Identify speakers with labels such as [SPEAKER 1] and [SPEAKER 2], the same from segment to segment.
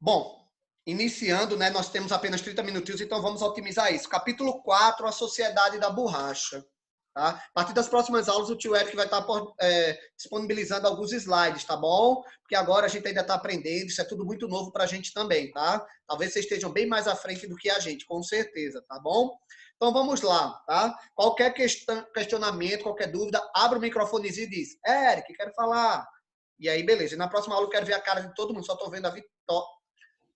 [SPEAKER 1] Bom, iniciando, né, nós temos apenas 30 minutinhos, então vamos otimizar isso. Capítulo 4, a Sociedade da Borracha. Tá? A partir das próximas aulas, o tio Eric vai estar disponibilizando alguns slides, tá bom? Porque agora a gente ainda está aprendendo, isso é tudo muito novo para a gente também, tá? Talvez vocês estejam bem mais à frente do que a gente, com certeza, tá bom? Então vamos lá, tá? Qualquer questionamento, qualquer dúvida, abre o microfonezinho e diz: Eric, quero falar. E aí, beleza. E na próxima aula eu quero ver a cara de todo mundo, só estou vendo a Vitória,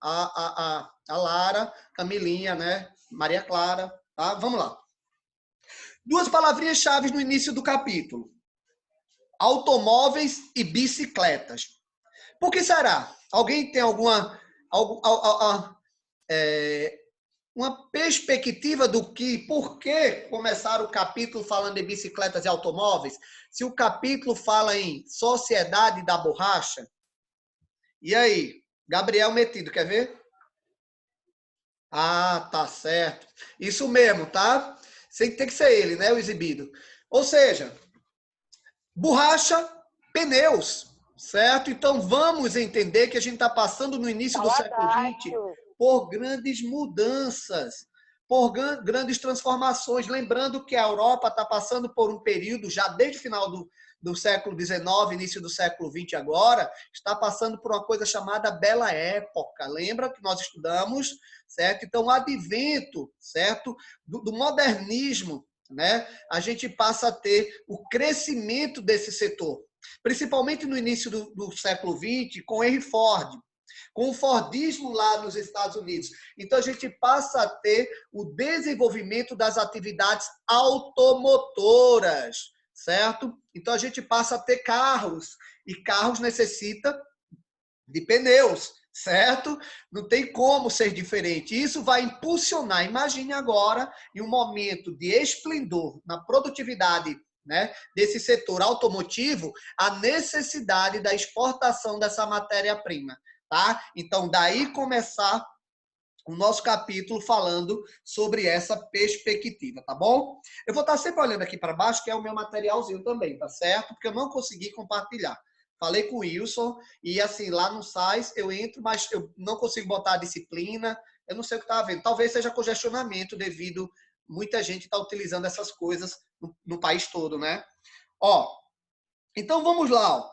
[SPEAKER 1] a Lara, Camilinha, né? Maria Clara, tá? Vamos lá. Duas palavrinhas-chave no início do capítulo. Automóveis e bicicletas. Por que será? Alguém tem uma perspectiva do por que começar o capítulo falando de bicicletas e automóveis? Se o capítulo fala em Sociedade da Borracha? E aí? Gabriel Metido, quer ver? Ah, tá certo. Isso mesmo, tá? Tem que ser ele, né? O exibido. Ou seja, borracha, pneus, certo? Então vamos entender que a gente está passando no início do século XX por grandes mudanças, por grandes transformações. Lembrando que a Europa está passando por um período, já desde o final do século XIX, início do século XX agora, está passando por uma coisa chamada Bela Época. Lembra que nós estudamos, certo? Então, o advento, certo, do modernismo, né? A gente passa a ter o crescimento desse setor, principalmente no início do século XX, com Henry Ford, com o Fordismo lá nos Estados Unidos. Então, a gente passa a ter o desenvolvimento das atividades automotoras, certo? Então, a gente passa a ter carros, e carros necessitam de pneus, certo? Não tem como ser diferente. Isso vai impulsionar, imagine agora, em um momento de esplendor na produtividade, né, desse setor automotivo, a necessidade da exportação dessa matéria-prima, tá? Então, daí começar o nosso capítulo falando sobre essa perspectiva, tá bom? Eu vou estar sempre olhando aqui para baixo, que é o meu materialzinho também, tá certo? Porque eu não consegui compartilhar. Falei com o Wilson e, assim, lá no SAIS eu entro, mas eu não consigo botar a disciplina, eu não sei o que está havendo. Talvez seja congestionamento devido muita gente está utilizando essas coisas no país todo, né? Ó, então vamos lá, ó.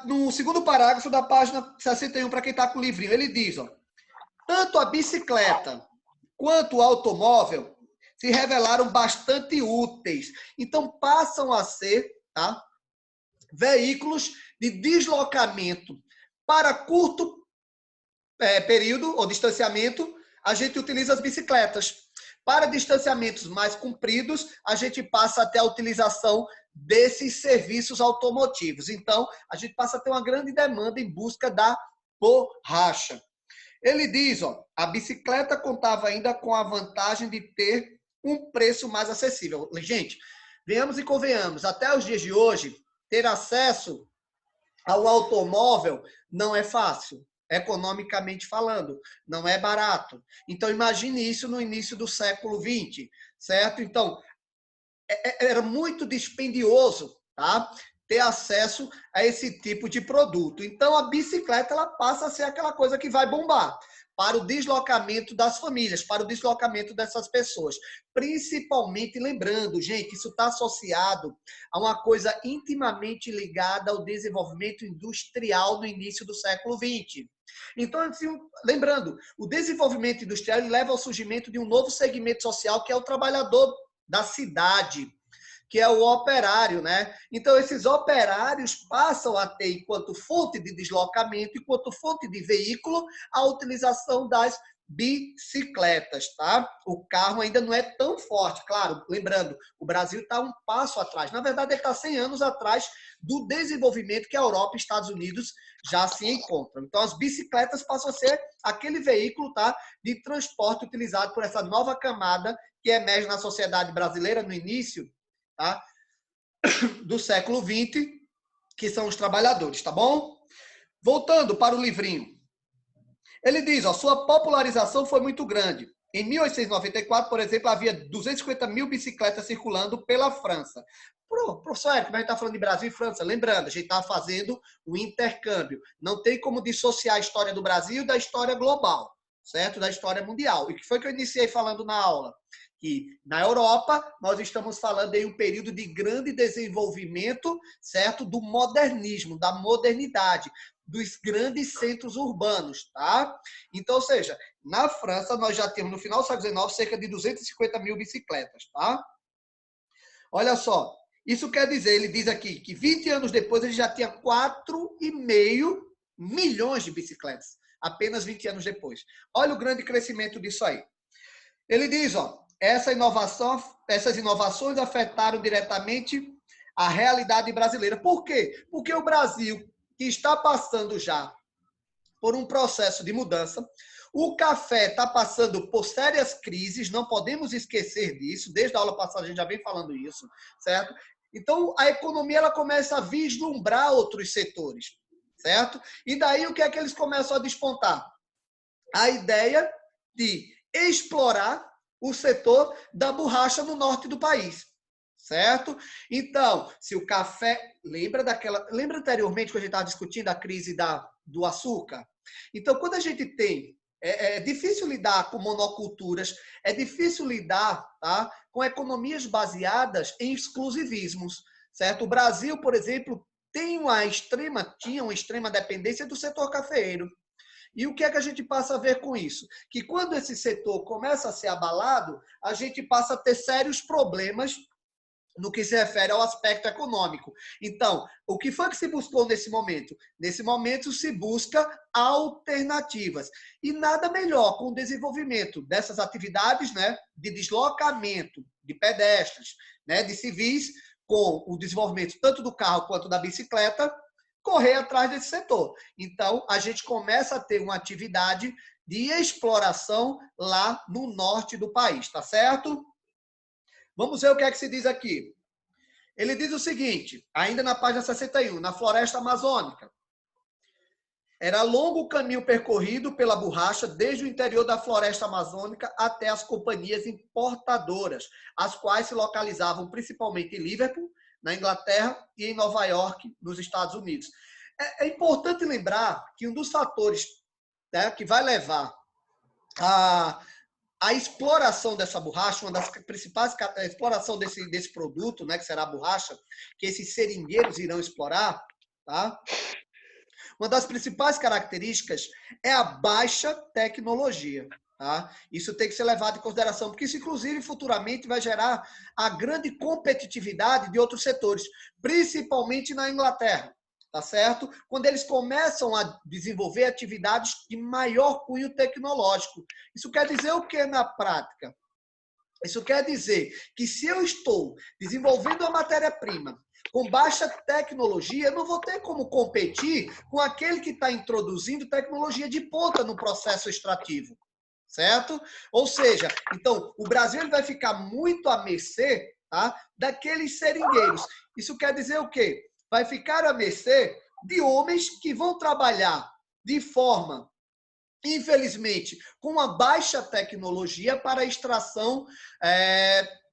[SPEAKER 1] No segundo parágrafo da página 61, para quem está com o livrinho, ele diz, ó, tanto a bicicleta quanto o automóvel se revelaram bastante úteis. Então, passam a ser, tá, veículos de deslocamento para curto período ou distanciamento, a gente utiliza as bicicletas. Para distanciamentos mais compridos, a gente passa a ter a utilização desses serviços automotivos. Então, a gente passa a ter uma grande demanda em busca da borracha. Ele diz, ó, a bicicleta contava ainda com a vantagem de ter um preço mais acessível. Gente, venhamos e convenhamos, até os dias de hoje, ter acesso ao automóvel não é fácil, economicamente falando, não é barato. Então, imagine isso no início do século XX, certo? Então, era muito dispendioso, tá? Ter acesso a esse tipo de produto. Então, a bicicleta ela passa a ser aquela coisa que vai bombar para o deslocamento das famílias, para o deslocamento dessas pessoas. Principalmente, lembrando, gente, isso está associado a uma coisa intimamente ligada ao desenvolvimento industrial no início do século XX. Então, assim, lembrando, o desenvolvimento industrial leva ao surgimento de um novo segmento social, que é o trabalhador da cidade, que é o operário, né? Então, esses operários passam a ter, enquanto fonte de deslocamento, enquanto fonte de veículo, a utilização das bicicletas, tá? O carro ainda não é tão forte, claro, lembrando, o Brasil está um passo atrás. Na verdade, ele está 100 anos atrás do desenvolvimento que a Europa e Estados Unidos já se encontram. Então, as bicicletas passam a ser aquele veículo, tá, de transporte utilizado por essa nova camada que emerge na sociedade brasileira no início, tá, do século XX, que são os trabalhadores, tá bom? Voltando para o livrinho. Ele diz, ó, sua popularização foi muito grande. Em 1894, por exemplo, havia 250 mil bicicletas circulando pela França. Professor Érico, mas a gente está falando de Brasil e França. Lembrando, a gente está fazendo o intercâmbio. Não tem como dissociar a história do Brasil da história global, certo? Da história mundial. E o que foi que eu iniciei falando na aula? Que na Europa nós estamos falando em um período de grande desenvolvimento, certo? Do modernismo, da modernidade, dos grandes centros urbanos, tá? Então, ou seja, na França nós já temos no final do século XIX cerca de 250 mil bicicletas, tá? Olha só, isso quer dizer, ele diz aqui que 20 anos depois ele já tinha 4,5 milhões de bicicletas, apenas 20 anos depois. Olha o grande crescimento disso aí. Ele diz, ó, essas inovações afetaram diretamente a realidade brasileira. Por quê? Porque o Brasil, que está passando já por um processo de mudança, o café está passando por sérias crises, não podemos esquecer disso, desde a aula passada a gente já vem falando isso, certo? Então, a economia ela começa a vislumbrar outros setores, certo? E daí o que é que eles começam a despontar? A ideia de explorar o setor da borracha no norte do país, certo? Então, se o café... Lembra anteriormente quando a gente estava discutindo a crise do açúcar? Então, quando a gente tem... É difícil lidar com monoculturas, é difícil lidar, tá, com economias baseadas em exclusivismos, certo? O Brasil, por exemplo, tinha uma extrema dependência do setor cafeeiro. E o que é que a gente passa a ver com isso? Que quando esse setor começa a ser abalado, a gente passa a ter sérios problemas no que se refere ao aspecto econômico. Então, o que foi que se buscou nesse momento? Nesse momento se busca alternativas. E nada melhor com o desenvolvimento dessas atividades, né, de deslocamento de pedestres, né, de civis, com o desenvolvimento tanto do carro quanto da bicicleta, correr atrás desse setor. Então, a gente começa a ter uma atividade de exploração lá no norte do país, tá certo? Vamos ver o que é que se diz aqui. Ele diz o seguinte, ainda na página 61, na floresta amazônica. Era longo o caminho percorrido pela borracha desde o interior da floresta amazônica até as companhias importadoras, as quais se localizavam principalmente em Liverpool, na Inglaterra, e em Nova York, nos Estados Unidos. É importante lembrar que um dos fatores, né, que vai levar a exploração dessa borracha, uma das principais a exploração desse produto, né, que será a borracha, que esses seringueiros irão explorar, tá? Uma das principais características é a baixa tecnologia. Tá? Isso tem que ser levado em consideração, porque isso, inclusive, futuramente vai gerar a grande competitividade de outros setores, principalmente na Inglaterra. Tá certo? Quando eles começam a desenvolver atividades de maior cunho tecnológico. Isso quer dizer o que na prática? Isso quer dizer que se eu estou desenvolvendo uma matéria-prima com baixa tecnologia, eu não vou ter como competir com aquele que está introduzindo tecnologia de ponta no processo extrativo. Certo? Ou seja, então, o Brasil ele vai ficar muito à mercê, tá, daqueles seringueiros. Isso quer dizer o quê? Vai ficar à mercê de homens que vão trabalhar de forma, infelizmente, com uma baixa tecnologia para a extração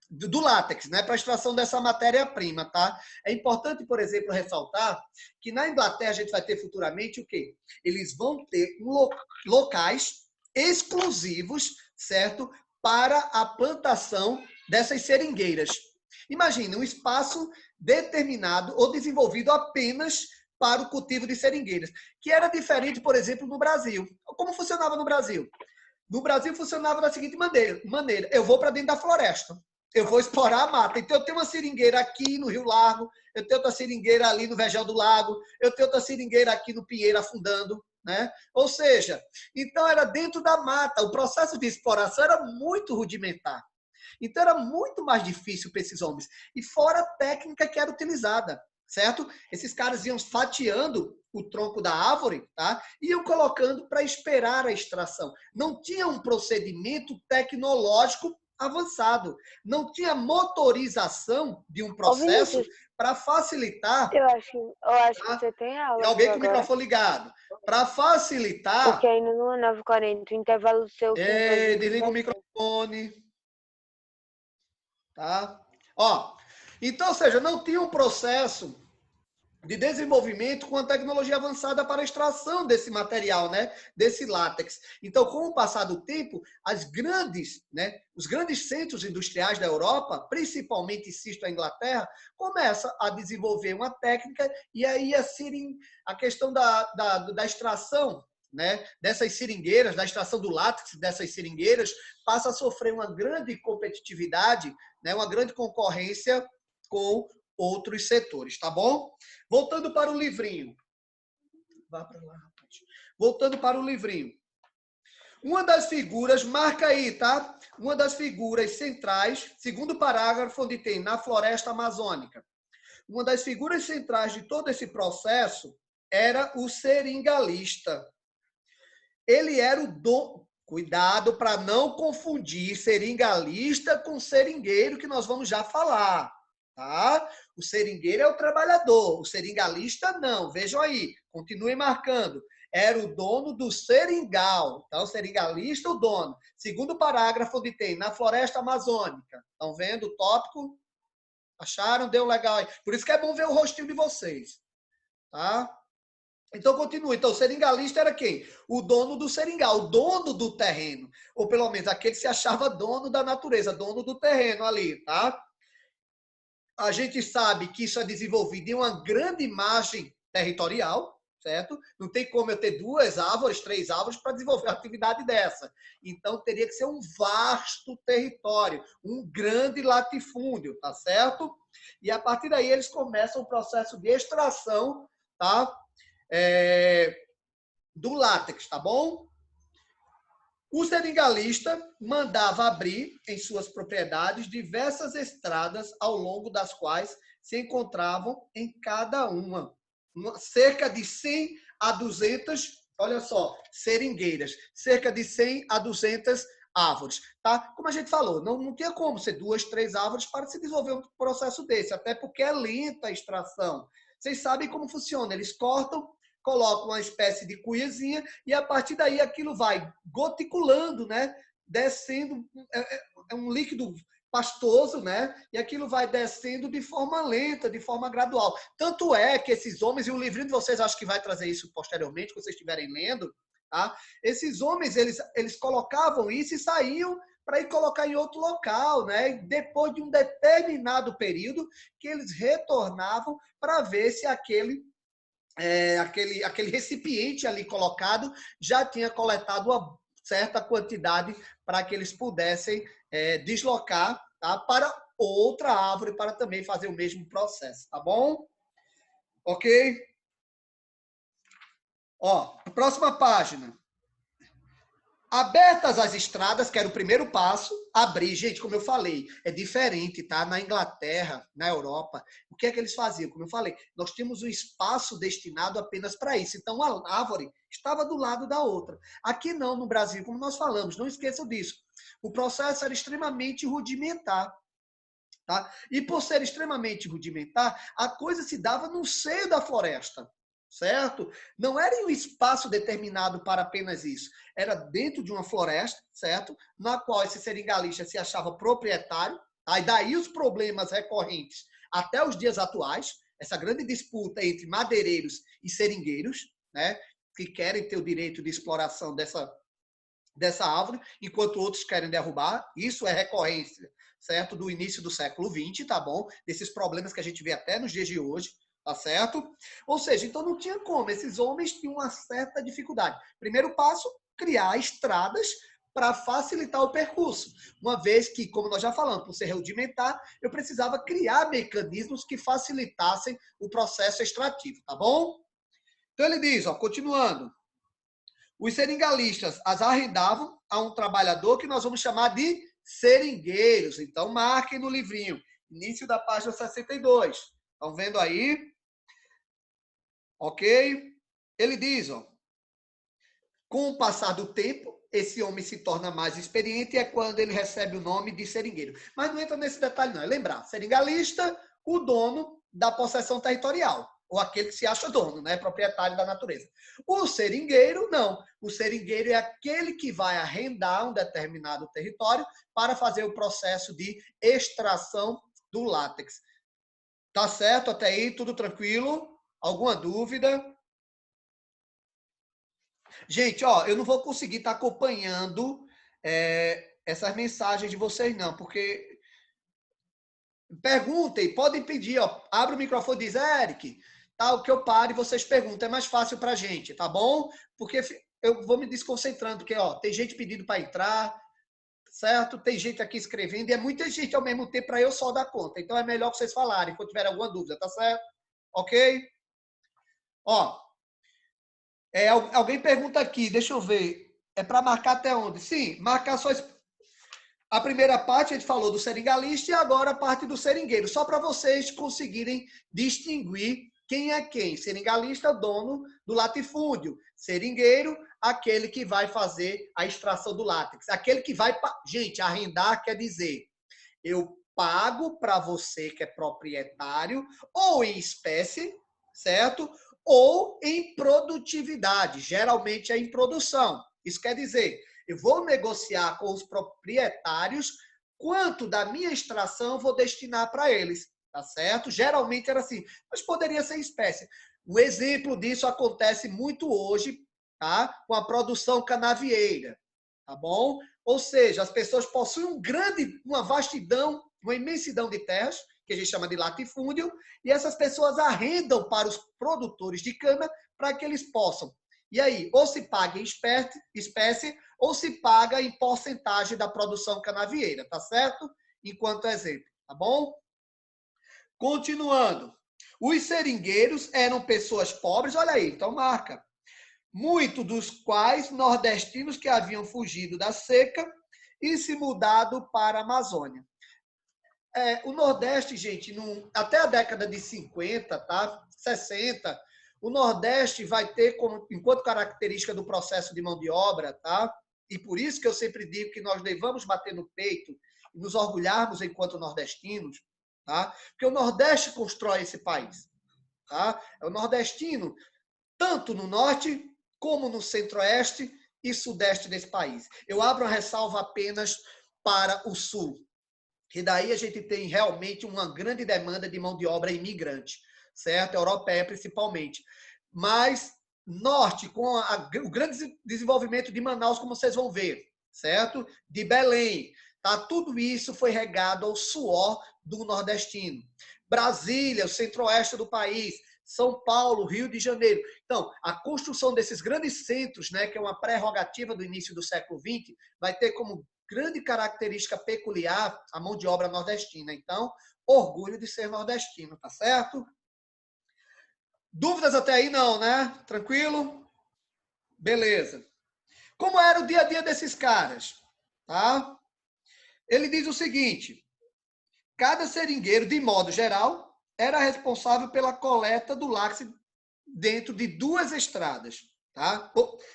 [SPEAKER 1] do látex, né? Para a extração dessa matéria-prima, tá? É importante, por exemplo, ressaltar que na Inglaterra a gente vai ter futuramente o quê? Eles vão ter locais exclusivos, certo? Para a plantação dessas seringueiras. Imagina, um espaço determinado ou desenvolvido apenas para o cultivo de seringueiras, que era diferente, por exemplo, no Brasil. Como funcionava no Brasil? No Brasil funcionava da seguinte maneira: eu vou para dentro da floresta, eu vou explorar a mata. Então, eu tenho uma seringueira aqui no Rio Largo, eu tenho outra seringueira ali no Vegel do Lago, eu tenho outra seringueira aqui no Pinheiro afundando, né? Ou seja, então era dentro da mata. O processo de exploração era muito rudimentar. Então, era muito mais difícil para esses homens. E fora a técnica que era utilizada, certo? Esses caras iam fatiando o tronco da árvore, tá? E iam colocando para esperar a extração. Não tinha um procedimento tecnológico avançado. Não tinha motorização de um processo para facilitar.
[SPEAKER 2] Eu acho que
[SPEAKER 1] Tá?
[SPEAKER 2] você tem aula.
[SPEAKER 1] Tem alguém com o
[SPEAKER 2] agora.
[SPEAKER 1] microfone ligado. Para facilitar...
[SPEAKER 2] Porque ainda não é 9h40, o intervalo seu...
[SPEAKER 1] desliga o microfone. Tá? Ó, então, ou seja, não tinha um processo de desenvolvimento com a tecnologia avançada para a extração desse material, né? Desse látex. Então, com o passar do tempo, os grandes centros industriais da Europa, principalmente, insisto, a Inglaterra, começa a desenvolver uma técnica e aí a questão da extração, né, dessas seringueiras, da extração do látex dessas seringueiras, passa a sofrer uma grande competitividade, né, uma grande concorrência com outros setores, tá bom? Voltando para o livrinho. Vá para lá, rapaz. Voltando para o livrinho. Uma das figuras, marca aí, tá? Uma das figuras centrais, segundo parágrafo, onde tem na floresta amazônica. Uma das figuras centrais de todo esse processo era o seringalista. Ele era o dono... Cuidado para não confundir seringalista com seringueiro, que nós vamos já falar. Tá? O seringueiro é o trabalhador, o seringalista não. Vejam aí, continue marcando. Era o dono do seringal. Então, o seringalista, o dono. Segundo parágrafo onde tem, na floresta amazônica. Estão vendo o tópico? Acharam? Deu legal aí. Por isso que é bom ver o rostinho de vocês. Tá? Então, continua. Então, o seringalista era quem? O dono do seringal, o dono do terreno. Ou, pelo menos, aquele que se achava dono da natureza, dono do terreno ali, tá? A gente sabe que isso é desenvolvido em uma grande margem territorial, certo? Não tem como eu ter 2 árvores, 3 árvores para desenvolver uma atividade dessa. Então, teria que ser um vasto território, um grande latifúndio, tá certo? E, a partir daí, eles começam o processo de extração, tá? Do látex, tá bom? O seringalista mandava abrir em suas propriedades diversas estradas ao longo das quais se encontravam em cada uma cerca de 100 a 200, olha só, seringueiras, cerca de 100 a 200 árvores, tá? Como a gente falou, não tinha como ser 2, 3 árvores para se desenvolver um processo desse, até porque é lenta a extração. Vocês sabem como funciona, eles cortam, colocam uma espécie de cuiazinha e a partir daí aquilo vai goticulando, né? Descendo, é um líquido pastoso, né? E aquilo vai descendo de forma lenta, de forma gradual. Tanto é que esses homens, e o livrinho de vocês acho que vai trazer isso posteriormente, quando vocês estiverem lendo, tá? Esses homens, eles colocavam isso e saíam para ir colocar em outro local, né? E depois de um determinado período que eles retornavam para ver se aquele recipiente ali colocado já tinha coletado uma certa quantidade para que eles pudessem deslocar, tá, para outra árvore para também fazer o mesmo processo, tá bom? Ok? Ó, próxima página. Abertas as estradas, que era o primeiro passo, abrir. Gente, como eu falei, é diferente, tá? Na Inglaterra, na Europa, o que é que eles faziam? Como eu falei, nós temos um espaço destinado apenas para isso. Então, a árvore estava do lado da outra. Aqui não, no Brasil, como nós falamos, não esqueçam disso. O processo era extremamente rudimentar. Tá? E por ser extremamente rudimentar, a coisa se dava no seio da floresta. Certo? Não era em um espaço determinado para apenas isso. Era dentro de uma floresta, certo? Na qual esse seringalista se achava proprietário. Tá? E daí os problemas recorrentes até os dias atuais, essa grande disputa entre madeireiros e seringueiros, né? Que querem ter o direito de exploração dessa árvore, enquanto outros querem derrubar. Isso é recorrência, certo? Do início do século XX, tá bom? Desses problemas que a gente vê até nos dias de hoje. Tá certo? Ou seja, então não tinha como. Esses homens tinham uma certa dificuldade. Primeiro passo, criar estradas para facilitar o percurso. Uma vez que, como nós já falamos, por ser rudimentar, eu precisava criar mecanismos que facilitassem o processo extrativo, tá bom? Então ele diz, ó, continuando. Os seringalista as arrendavam a um trabalhador que nós vamos chamar de seringueiros. Então marquem no livrinho. Início da página 62. Estão vendo aí? Ok? Ele diz, ó, com o passar do tempo, esse homem se torna mais experiente e é quando ele recebe o nome de seringueiro. Mas não entra nesse detalhe não, é lembrar, seringalista, o dono da possessão territorial. ou aquele que se acha dono, né? Proprietário da natureza. O seringueiro, não. O seringueiro é aquele que vai arrendar um determinado território para fazer o processo de extração do látex. Tá certo até aí? Tudo tranquilo? Alguma dúvida? Gente, ó, eu não vou conseguir estar acompanhando essas mensagens de vocês, não, porque perguntem, podem pedir, ó, abre o microfone e diz, Eric, tal, que eu pare e vocês perguntam, é mais fácil pra gente, tá bom? Porque eu vou me desconcentrando, porque, ó, tem gente pedindo para entrar, certo? Tem gente aqui escrevendo, e é muita gente ao mesmo tempo para eu só dar conta. Então, é melhor que vocês falarem, quando tiver alguma dúvida, tá certo? Ok? Ó, alguém pergunta aqui, deixa eu ver, é para marcar até onde? Sim, marcar só a primeira parte, a gente falou do seringalista e agora a parte do seringueiro. Só para vocês conseguirem distinguir quem é quem. Seringalista, dono do latifúndio. Seringueiro, aquele que vai fazer a extração do látex. Aquele que vai... Gente, arrendar quer dizer, eu pago para você que é proprietário, ou em espécie, certo? Ou em produtividade. Geralmente é em produção. Isso quer dizer, eu vou negociar com os proprietários quanto da minha extração eu vou destinar para eles, tá certo? Geralmente era assim, mas poderia ser em espécie. Um exemplo disso acontece muito hoje, tá? Com a produção canavieira, tá bom? Ou seja, as pessoas possuem uma vastidão, uma imensidão de terras, que a gente chama de latifúndio, e essas pessoas arrendam para os produtores de cana para que eles possam. E aí, ou se paga em espécie, ou se paga em porcentagem da produção canavieira, tá certo? Enquanto exemplo, tá bom? Continuando. Os seringueiros eram pessoas pobres, olha aí, então marca. Muitos dos quais nordestinos que haviam fugido da seca e se mudado para a Amazônia. O Nordeste, gente, até a década de 50, tá? 60, o Nordeste vai ter, enquanto característica do processo de mão de obra, tá? E por isso que eu sempre digo que nós devamos bater no peito e nos orgulharmos enquanto nordestinos, tá? Porque o Nordeste constrói esse país, tá? É o nordestino, tanto no Norte como no Centro-Oeste e Sudeste desse país. Eu abro uma ressalva apenas para o Sul, que daí a gente tem realmente uma grande demanda de mão de obra imigrante, certo? Europeia principalmente. Mas Norte, com o grande desenvolvimento de Manaus, como vocês vão ver, certo? De Belém, tá? Tudo isso foi regado ao suor do nordestino. Brasília, o centro-oeste do país, São Paulo, Rio de Janeiro. Então, a construção desses grandes centros, né, que é uma prerrogativa do início do século XX, vai ter como grande característica peculiar a mão de obra nordestina. Então, orgulho de ser nordestino, tá certo? Dúvidas até aí não, né? Tranquilo? Beleza. Como era o dia a dia desses caras? Tá? Ele diz o seguinte, cada seringueiro, de modo geral, era responsável pela coleta do látex dentro de 2 estradas. Tá?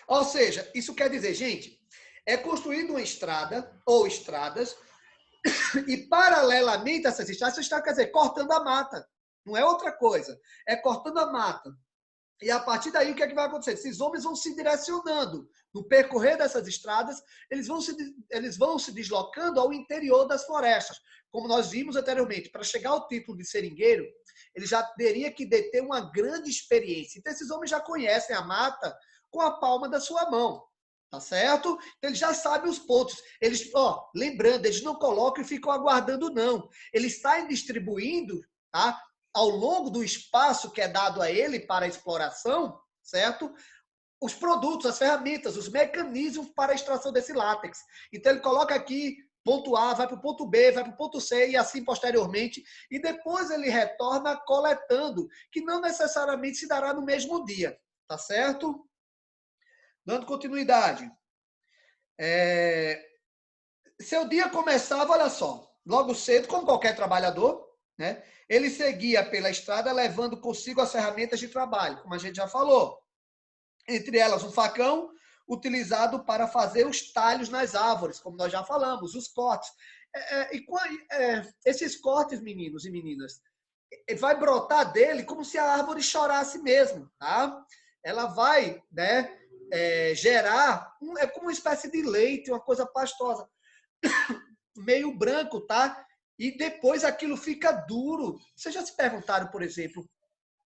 [SPEAKER 1] Ou seja, isso quer dizer, gente, é construída uma estrada ou estradas e, paralelamente a essas estradas, quer dizer, cortando a mata. Não é outra coisa. É cortando a mata. E a partir daí, o que é que vai acontecer? Esses homens vão se direcionando. No percorrer dessas estradas, eles vão se deslocando ao interior das florestas. Como nós vimos anteriormente, para chegar ao título de seringueiro, ele já teria que deter uma grande experiência. Então, esses homens já conhecem a mata com a palma da sua mão. Tá certo? Então, eles já sabem os pontos. Eles, lembrando, eles não colocam e ficam aguardando, não. Eles saem distribuindo, tá? Ao longo do espaço que é dado a ele para a exploração, certo? Os produtos, as ferramentas, os mecanismos para a extração desse látex. Então, ele coloca aqui ponto A, vai para o ponto B, vai para o ponto C e assim posteriormente. E depois ele retorna coletando, que não necessariamente se dará no mesmo dia. Tá certo? Dando continuidade. Seu dia começava, olha só, logo cedo, como qualquer trabalhador, né? Ele seguia pela estrada levando consigo as ferramentas de trabalho, como a gente já falou. Entre elas, um facão utilizado para fazer os talhos nas árvores, como nós já falamos, os cortes. Esses cortes, meninos e meninas, vai brotar dele como se a árvore chorasse mesmo, tá? Ela vai, né, gerar, é como uma espécie de leite, uma coisa pastosa, meio branco, tá? E depois aquilo fica duro. Vocês já se perguntaram, por exemplo,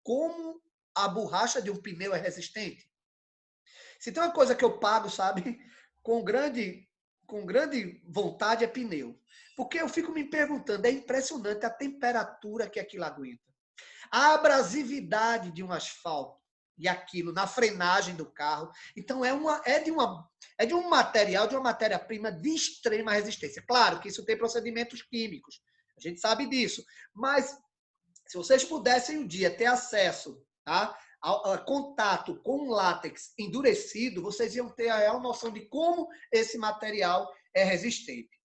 [SPEAKER 1] como a borracha de um pneu é resistente? Se tem uma coisa que eu pago, sabe, com grande vontade, é pneu. Porque eu fico me perguntando, é impressionante a temperatura que aquilo aguenta. A abrasividade de um asfalto e aquilo na frenagem do carro. Então, é de um material, de uma matéria-prima de extrema resistência. Claro que isso tem procedimentos químicos, a gente sabe disso. Mas, se vocês pudessem um dia ter acesso, tá, a contato com um látex endurecido, vocês iam ter a real noção de como esse material é resistente.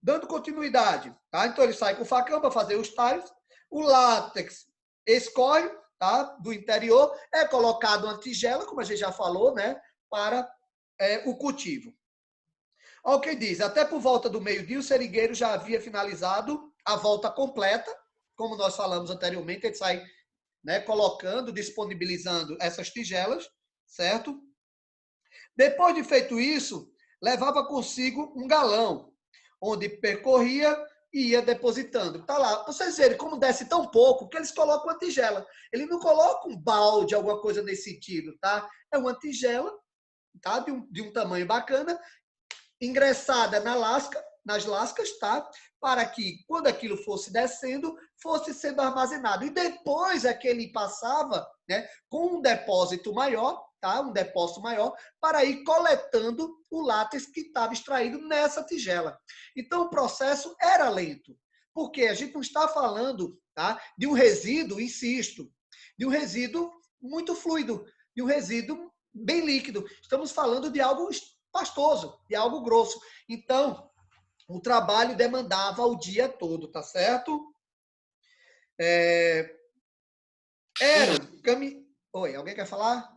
[SPEAKER 1] Dando continuidade, tá? Então ele sai com o facão para fazer os talhos, o látex escorre, tá? Do interior, é colocado uma tigela, como a gente já falou, né? Para o cultivo. Olha o que diz, até por volta do meio-dia o seringueiro já havia finalizado a volta completa, como nós falamos anteriormente, ele sai, né, colocando, disponibilizando essas tigelas, certo? Depois de feito isso, levava consigo um galão, onde percorria e ia depositando. Tá lá. Vocês verem como desce tão pouco que eles colocam uma tigela. Ele não coloca um balde, alguma coisa nesse sentido, tá? É uma tigela, tá? De um tamanho bacana, ingressada nas lascas, tá? Para que, quando aquilo fosse descendo, fosse sendo armazenado. E depois é que ele passava, né, com um depósito maior, tá? Um depósito maior, para ir coletando o látex que estava extraído nessa tigela. Então, o processo era lento, porque a gente não está falando, tá, de um resíduo, insisto, de um resíduo muito fluido, de um resíduo bem líquido. Estamos falando de algo pastoso, de algo grosso. Então, o trabalho demandava o dia todo, tá certo? Oi, alguém quer falar?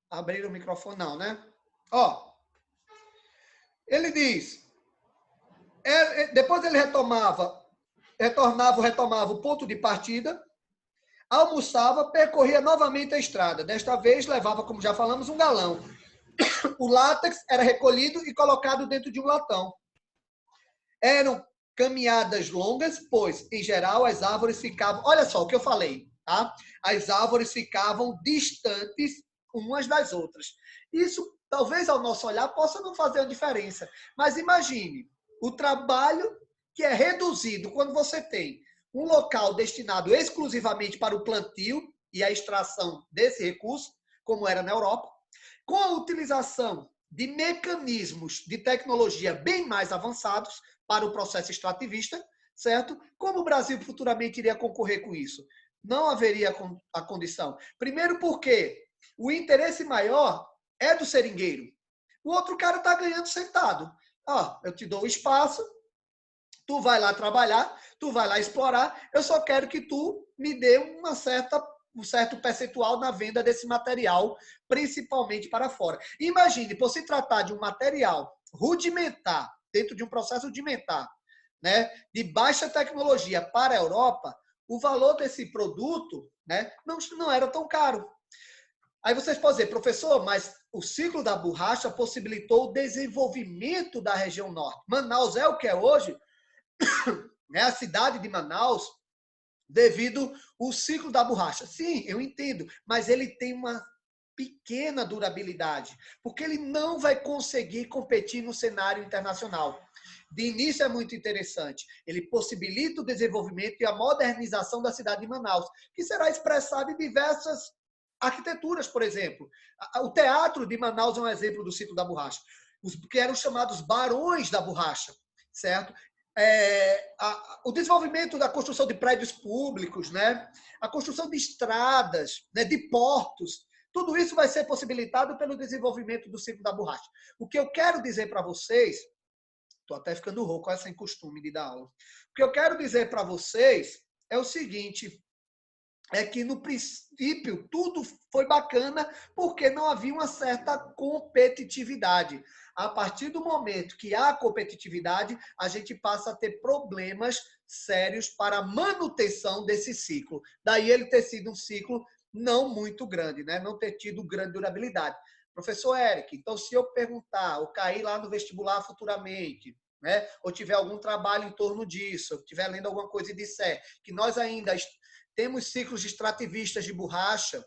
[SPEAKER 1] Abrir o microfone, não, né? Ó, ele diz, depois ele retomava o ponto de partida, almoçava, percorria novamente a estrada. Desta vez levava, como já falamos, um galão. O látex era recolhido e colocado dentro de um latão. Eram caminhadas longas, pois, em geral, as árvores ficavam... Olha só o que eu falei, tá? As árvores ficavam distantes umas das outras. Isso, talvez, ao nosso olhar, possa não fazer a diferença. Mas imagine o trabalho que é reduzido quando você tem um local destinado exclusivamente para o plantio e a extração desse recurso, como era na Europa, com a utilização de mecanismos de tecnologia bem mais avançados para o processo extrativista, certo? Como o Brasil futuramente iria concorrer com isso? Não haveria a condição. Primeiro porque o interesse maior é do seringueiro. O outro cara está ganhando sentado. Eu te dou o espaço, tu vai lá trabalhar, tu vai lá explorar, eu só quero que tu me dê um certo percentual na venda desse material, principalmente para fora. Imagine, por se tratar de um material rudimentar, dentro de um processo rudimentar, né, de baixa tecnologia para a Europa, o valor desse produto, né, não era tão caro. Aí vocês podem dizer, professor, mas o ciclo da borracha possibilitou o desenvolvimento da região norte. Manaus é o que é hoje, né, a cidade de Manaus, devido ao ciclo da borracha. Sim, eu entendo, mas ele tem uma pequena durabilidade, porque ele não vai conseguir competir no cenário internacional. De início é muito interessante. Ele possibilita o desenvolvimento e a modernização da cidade de Manaus, que será expressado em diversas arquiteturas, por exemplo. O teatro de Manaus é um exemplo do ciclo da borracha, os que eram chamados barões da borracha, certo? O desenvolvimento da construção de prédios públicos, né? A construção de estradas, né? De portos, tudo isso vai ser possibilitado pelo desenvolvimento do ciclo da borracha. O que eu quero dizer para vocês, estou até ficando rouco com esse costume de dar aula, o que eu quero dizer para vocês é o seguinte, é que, no princípio, tudo foi bacana porque não havia uma certa competitividade. A partir do momento que há competitividade, a gente passa a ter problemas sérios para a manutenção desse ciclo. Daí ele ter sido um ciclo não muito grande, né? Não ter tido grande durabilidade. Professor Eric, então se eu perguntar, ou cair lá no vestibular futuramente, né? Ou tiver algum trabalho em torno disso, ou estiver lendo alguma coisa e disser que nós ainda temos ciclos extrativistas de borracha,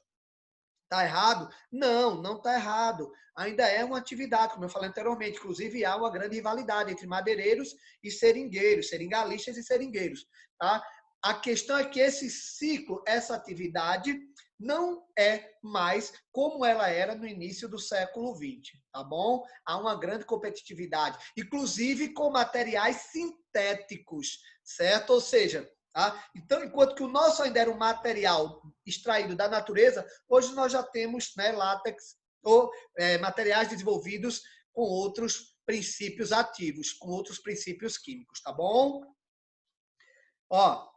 [SPEAKER 1] está errado? Não, não está errado. Ainda é uma atividade, como eu falei anteriormente. Inclusive, há uma grande rivalidade entre madeireiros e seringueiros, seringalistas e seringueiros. Tá? A questão é que esse ciclo, essa atividade, não é mais como ela era no início do século XX, tá bom? Há uma grande competitividade, inclusive com materiais sintéticos, certo? Ou seja, tá? Então, enquanto que o nosso ainda era um material extraído da natureza, hoje nós já temos, né, látex ou materiais desenvolvidos com outros princípios ativos, com outros princípios químicos, tá bom? Ó,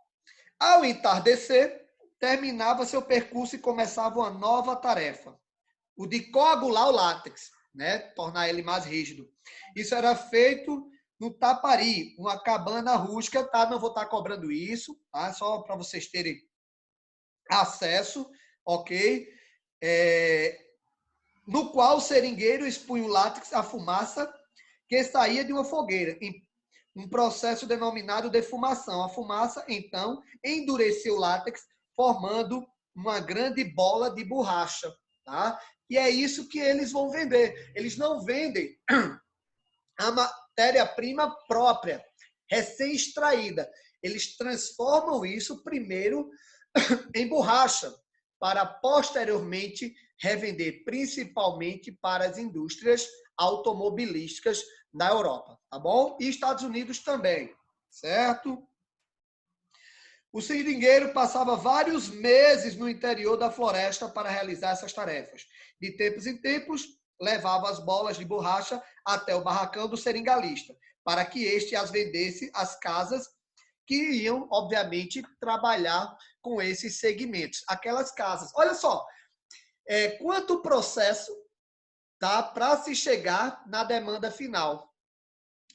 [SPEAKER 1] ao entardecer, terminava seu percurso e começava uma nova tarefa, o de coagular o látex, né, tornar ele mais rígido. Isso era feito no Tapari, uma cabana rústica, tá? Não vou estar cobrando isso, tá? Só para vocês terem acesso, ok? No qual o seringueiro expunha o látex à fumaça que saía de uma fogueira, em um processo denominado defumação. A fumaça, então, endurecia o látex, formando uma grande bola de borracha, tá? E é isso que eles vão vender. Eles não vendem a matéria-prima própria, recém-extraída. Eles transformam isso primeiro em borracha, para posteriormente revender, principalmente para as indústrias automobilísticas da Europa, tá bom? E Estados Unidos também, certo? O seringueiro passava vários meses no interior da floresta para realizar essas tarefas. De tempos em tempos, levava as bolas de borracha até o barracão do seringalista, para que este as vendesse às casas que iam, obviamente, trabalhar com esses segmentos. Aquelas casas. Olha só, quanto processo, tá, para se chegar na demanda final.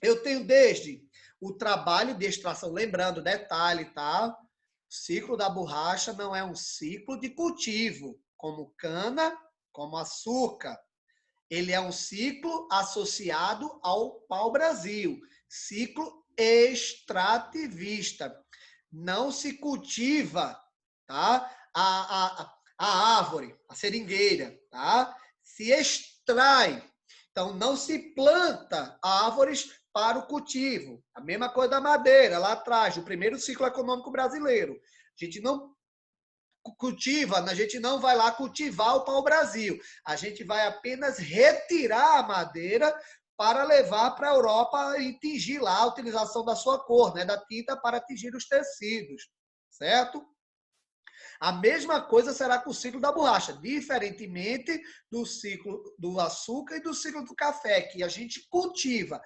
[SPEAKER 1] Eu tenho desde o trabalho de extração, lembrando, detalhe, tá? O ciclo da borracha não é um ciclo de cultivo, como cana, como açúcar. Ele é um ciclo associado ao pau-brasil, ciclo extrativista. Não se cultiva, tá? A árvore, a seringueira, tá? Se extrai. Então, não se planta árvores para o cultivo. A mesma coisa da madeira, lá atrás, do primeiro ciclo econômico brasileiro. A gente não cultiva, a gente não vai lá cultivar o pau-brasil. A gente vai apenas retirar a madeira para levar para a Europa e tingir lá a utilização da sua cor, né, da tinta para tingir os tecidos, certo? A mesma coisa será com o ciclo da borracha, diferentemente do ciclo do açúcar e do ciclo do café, que a gente cultiva,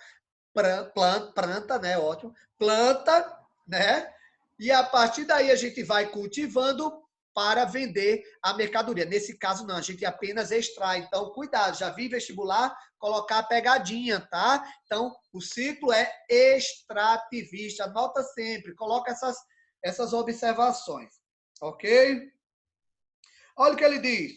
[SPEAKER 1] planta, né, ótimo, planta, né, e a partir daí a gente vai cultivando para vender a mercadoria. Nesse caso, não, a gente apenas extrai. Então, cuidado, já vi vestibular colocar a pegadinha, tá? Então, o ciclo é extrativista. Anota sempre, coloca essas observações, ok? Olha o que ele diz.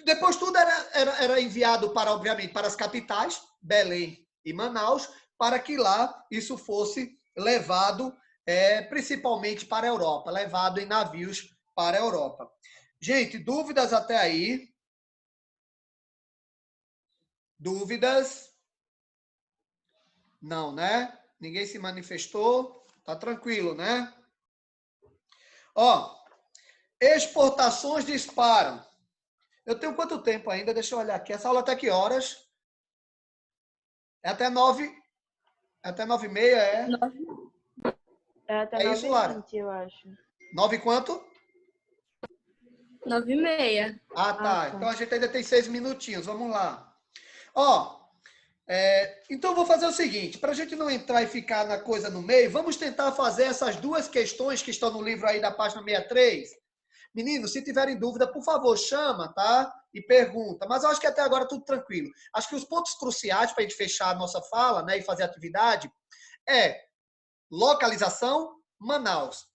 [SPEAKER 1] Depois tudo era enviado para, obviamente, para as capitais, Belém e Manaus, para que lá isso fosse levado principalmente para a Europa, levado em navios para a Europa. Gente, dúvidas até aí? Dúvidas? Não, né? Ninguém se manifestou? Tá tranquilo, né? Ó, exportações disparam. Eu tenho quanto tempo ainda? Deixa eu olhar aqui. Essa aula até que horas? É até 9. Até 9h30, é?
[SPEAKER 2] É até
[SPEAKER 1] É isso, Lara?
[SPEAKER 2] 9h20, eu acho.
[SPEAKER 1] 9 quanto?
[SPEAKER 3] 9h30.
[SPEAKER 1] Ah, tá. Então a gente ainda tem 6 minutinhos. Vamos lá. Ó, Então, vou fazer o seguinte, para a gente não entrar e ficar na coisa no meio, vamos tentar fazer essas duas questões que estão no livro aí da página 63. Meninos, se tiverem dúvida, por favor, chama, tá? E pergunta. Mas eu acho que até agora tudo tranquilo. Acho que os pontos cruciais para a gente fechar a nossa fala, né, e fazer a atividade é localização, Manaus.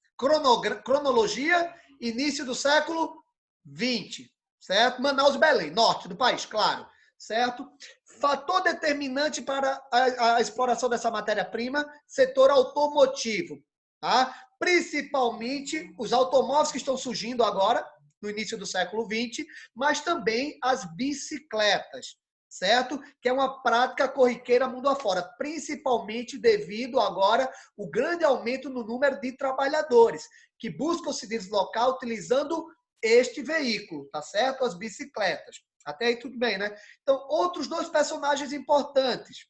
[SPEAKER 1] Cronologia, início do século XX, certo? Manaus e Belém, norte do país, claro, certo? Fator determinante para a exploração dessa matéria-prima, setor automotivo, tá? Principalmente os automóveis que estão surgindo agora, no início do século XX, mas também as bicicletas, certo? Que é uma prática corriqueira mundo afora, principalmente devido agora o grande aumento no número de trabalhadores que buscam se deslocar utilizando este veículo, tá certo? As bicicletas. Até aí tudo bem, né? Então, outros dois personagens importantes,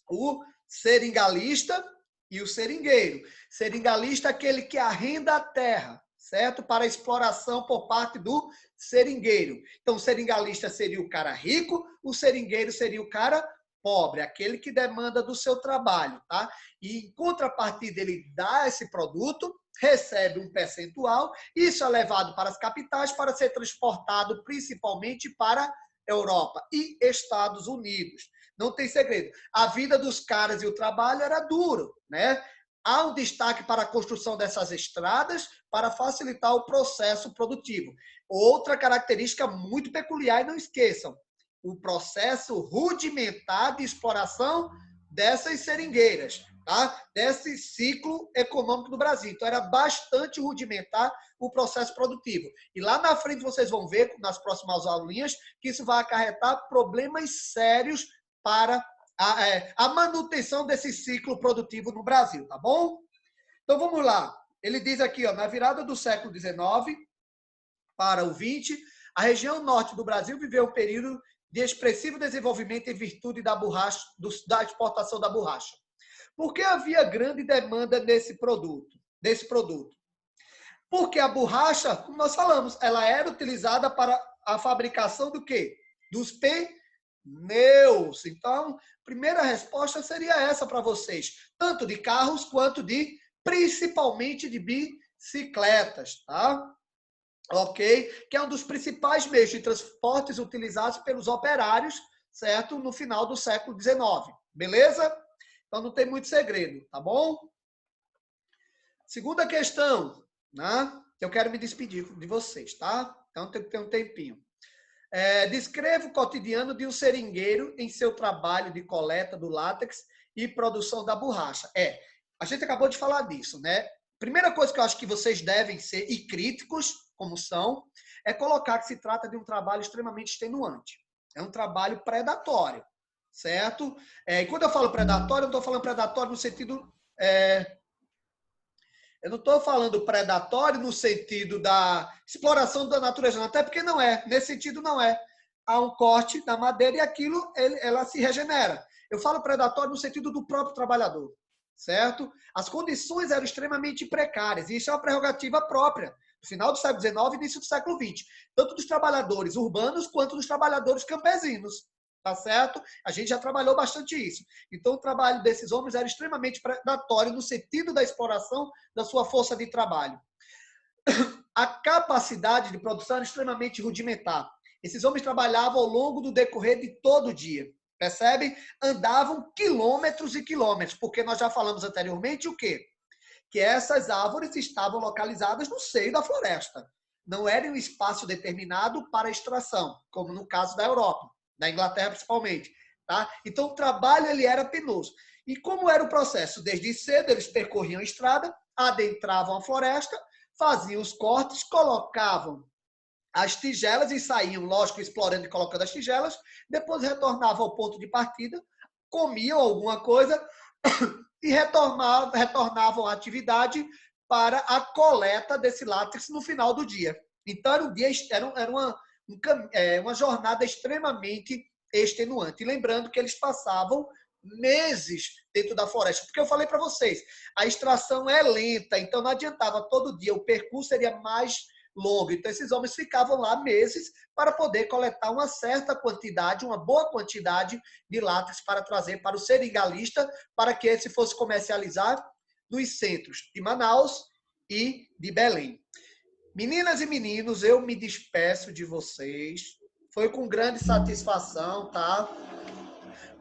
[SPEAKER 1] o seringalista e o seringueiro. Seringalista é aquele que arrenda a terra, certo? Para exploração por parte do seringueiro. Então, o seringalista seria o cara rico, o seringueiro seria o cara pobre, aquele que demanda do seu trabalho, tá? E em contrapartida, ele dá esse produto, recebe um percentual, isso é levado para as capitais para ser transportado principalmente para Europa e Estados Unidos. Não tem segredo. A vida dos caras e o trabalho era duro, né? Há um destaque para a construção dessas estradas para facilitar o processo produtivo. Outra característica muito peculiar, e não esqueçam, o processo rudimentar de exploração dessas seringueiras, tá? Desse ciclo econômico do Brasil. Então, era bastante rudimentar o processo produtivo. E lá na frente vocês vão ver, nas próximas aulinhas, que isso vai acarretar problemas sérios para a manutenção desse ciclo produtivo no Brasil, tá bom? Então, vamos lá. Ele diz aqui, ó, na virada do século XIX para o XX, a região norte do Brasil viveu um período de expressivo desenvolvimento em virtude da borracha, da exportação da borracha. Por que havia grande demanda desse produto? Porque a borracha, como nós falamos, ela era utilizada para a fabricação do quê? Dos pneus. Então, primeira resposta seria essa para vocês, tanto de carros quanto de, principalmente de bicicletas, tá? Ok? Que é um dos principais meios de transportes utilizados pelos operários, certo? No final do século XIX. Beleza? Então não tem muito segredo, tá bom? Segunda questão, né? Eu quero me despedir de vocês, tá? Então tem que ter um tempinho. Descreva o cotidiano de um seringueiro em seu trabalho de coleta do látex e produção da borracha. A gente acabou de falar disso, né? Primeira coisa que eu acho que vocês devem ser, e críticos, como são, é colocar que se trata de um trabalho extremamente extenuante. É um trabalho predatório, certo? E quando eu falo predatório, eu não estou falando predatório no sentido... Eu não estou falando predatório no sentido da exploração da natureza, até porque não é. Nesse sentido, não é. Há um corte da madeira e aquilo ela se regenera. Eu falo predatório no sentido do próprio trabalhador, certo? As condições eram extremamente precárias e isso é uma prerrogativa própria do final do século XIX e início do século XX, tanto dos trabalhadores urbanos quanto dos trabalhadores campesinos. Tá certo? A gente já trabalhou bastante isso. Então, o trabalho desses homens era extremamente predatório no sentido da exploração da sua força de trabalho. A capacidade de produção era extremamente rudimentar. Esses homens trabalhavam ao longo do decorrer de todo o dia. Percebem? Andavam quilômetros e quilômetros, porque nós já falamos anteriormente o quê? Que essas árvores estavam localizadas no seio da floresta. Não era um espaço determinado para extração, como no caso da Europa. Da Inglaterra principalmente, tá? Então o trabalho ele era penoso. E como era o processo? Desde cedo eles percorriam a estrada, adentravam a floresta, faziam os cortes, colocavam as tigelas e saíam, lógico, explorando e colocando as tigelas, depois retornavam ao ponto de partida, comiam alguma coisa e retornavam à atividade para a coleta desse látex no final do dia. Então era uma jornada extremamente extenuante. E lembrando que eles passavam meses dentro da floresta. Porque eu falei para vocês, a extração é lenta, então não adiantava todo dia. O percurso seria mais longo. Então, esses homens ficavam lá meses para poder coletar uma certa quantidade, uma boa quantidade de látex para trazer para o seringalista, para que esse fosse comercializar nos centros de Manaus e de Belém. Meninas e meninos, eu me despeço de vocês. Foi com grande satisfação, tá?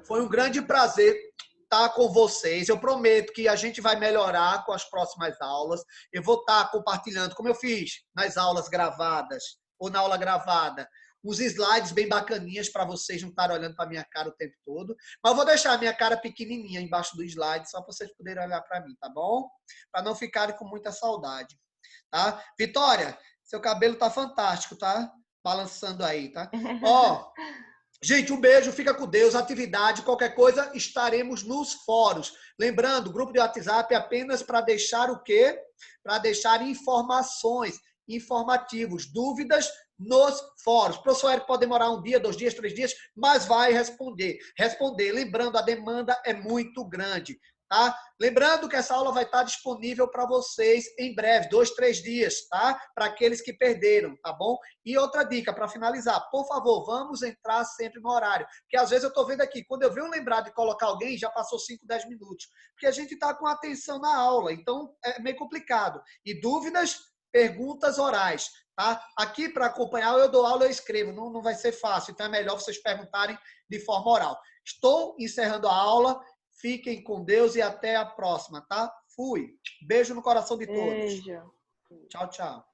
[SPEAKER 1] Foi um grande prazer estar com vocês. Eu prometo que a gente vai melhorar com as próximas aulas. Eu vou estar compartilhando, como eu fiz nas aulas gravadas, ou na aula gravada, uns slides bem bacaninhas para vocês não estarem olhando para a minha cara o tempo todo. Mas eu vou deixar a minha cara pequenininha embaixo do slide, só para vocês poderem olhar para mim, tá bom? Para não ficarem com muita saudade. Tá? Vitória, seu cabelo tá fantástico, tá? Balançando aí, tá? Ó, gente, um beijo, fica com Deus, atividade, qualquer coisa, estaremos nos fóruns. Lembrando, grupo de WhatsApp é apenas para deixar o quê? Para deixar informações, informativos, dúvidas nos fóruns. O professor Érico pode demorar 1 dia, 2 dias, 3 dias, mas vai responder. Lembrando, a demanda é muito grande. Tá? Lembrando que essa aula vai estar disponível para vocês em breve, 2, 3 dias, tá? Para aqueles que perderam, tá bom? E outra dica, para finalizar, por favor, vamos entrar sempre no horário. Porque às vezes eu estou vendo aqui, quando eu venho lembrar de colocar alguém, já passou 5, 10 minutos. Porque a gente está com atenção na aula, então é meio complicado. E dúvidas, perguntas orais, tá? Aqui para acompanhar, eu dou aula, eu escrevo, não vai ser fácil, então é melhor vocês perguntarem de forma oral. Estou encerrando a aula. Fiquem com Deus e até a próxima, tá? Fui. Beijo no coração de todos.
[SPEAKER 2] Beijo.
[SPEAKER 1] Tchau, tchau.